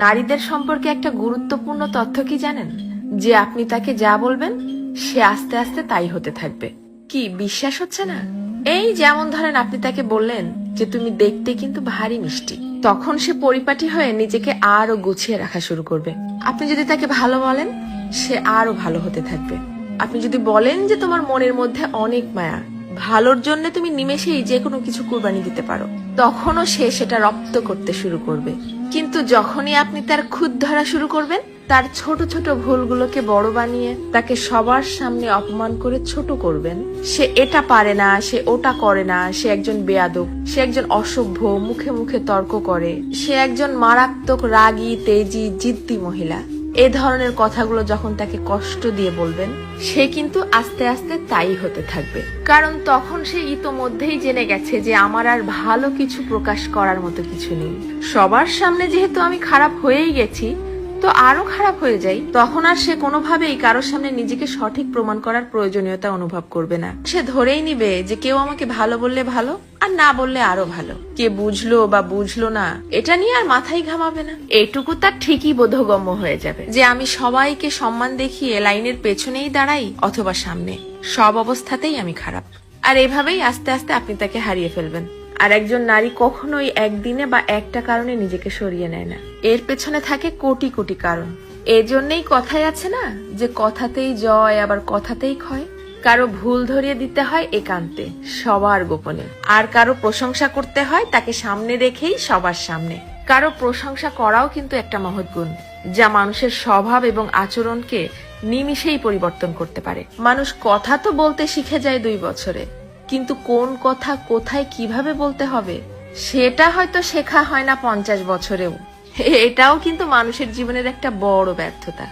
নারীদের সম্পর্কে একটা গুরুত্বপূর্ণ তথ্য কি জানেন? যে আপনি তাকে যা বলবেন সে আস্তে আস্তে তাই হতে থাকবে। কি বিশ্বাস হচ্ছে না? এই যেমন ধরেন আপনি তাকে বললেন যে তুমি দেখতে কিন্তু ভারী মিষ্টি, তখন সে পরিপাটি হয়ে নিজেকে আরো গুছিয়ে রাখা শুরু করবে। আপনি যদি তাকে ভালো বলেন সে আরো ভালো হতে থাকবে। আপনি যদি বলেন যে তোমার মনের মধ্যে অনেক মায়া, ভালোর জন্য তুমি নিমেষেই যে কোনো কিছু কুরবানি দিতে পারো, তখনও সে সেটা রপ্ত করতে শুরু করবে। কিন্তু যখনই আপনি তার খুঁত ধরা শুরু করবেন, তার ছোট ছোট ভুলগুলোকে বড় বানিয়ে তাকে সবার সামনে অপমান করে ছোট করবেন, সে এটা পারে না, সে ওটা করে না, সে একজন বেয়াদব, সে একজন অসভ্য, মুখে মুখে তর্ক করে, সে একজন মারাত্মক রাগী, তেজি, জিদ্দি মহিলা, এ ধরনের কথাগুলো যখন তাকে কষ্ট দিয়ে বলবেন, সে কিন্তু আস্তে আস্তে তাই হতে থাকবে। কারণ তখন সে ইতোমধ্যেই জেনে গেছে যে আমার আর ভালো কিছু প্রকাশ করার মতো কিছু নেই। সবার সামনে যেহেতু আমি খারাপ হয়েই গেছি, তো আরো খারাপ হয়ে যাই, তখন আর সে কোনোভাবেই কারোর সামনে নিজেকে সঠিক প্রমাণ করার প্রয়োজনীয়তা অনুভব করবে না। সে ধরেই নিবে যে কেউ আমাকে ভালো বললে ভালো, আর না বললে আরো ভালো। কে বুঝলো বা বুঝলো না এটা নিয়ে আর মাথায় ঘামাবে না। এইটুকু তার ঠিকই বোধগম্য হয়ে যাবে যে আমি সবাইকে সম্মান দেখিয়ে লাইনের পেছনেই দাঁড়াই অথবা সামনে, সব অবস্থাতেই আমি খারাপ। আর এভাবেই আস্তে আস্তে আপনি তাকে হারিয়ে ফেলবেন। আর একজন নারী কখনোই একদিনে বা একটা কারণে নিজেকে সরিয়ে নেয় না, এর পেছনে থাকে কোটি কোটি কারণ। এজন্যই কথায় আছে না যে কথাতেই জয় আবার কথাতেই ক্ষয়। কারো ভুল ধরিয়ে দিতে হয় একান্তে, সবার গোপনে। আর কারো প্রশংসা করতে হয় তাকে সামনে রেখেই, সবার সামনে। কারো প্রশংসা করাও কিন্তু একটা মহৎ গুণ, যা মানুষের স্বভাব এবং আচরণকে নিমিষেই পরিবর্তন করতে পারে। মানুষ কথা তো বলতে শিখে যায় 2 বছরে, কিন্তু কোন কথা কোথায় কিভাবে বলতে হবে সেটা হয়তো শেখা হয় না 50 বছরেও। এটাও কিন্তু মানুষের জীবনের একটা বড় ব্যর্থতা।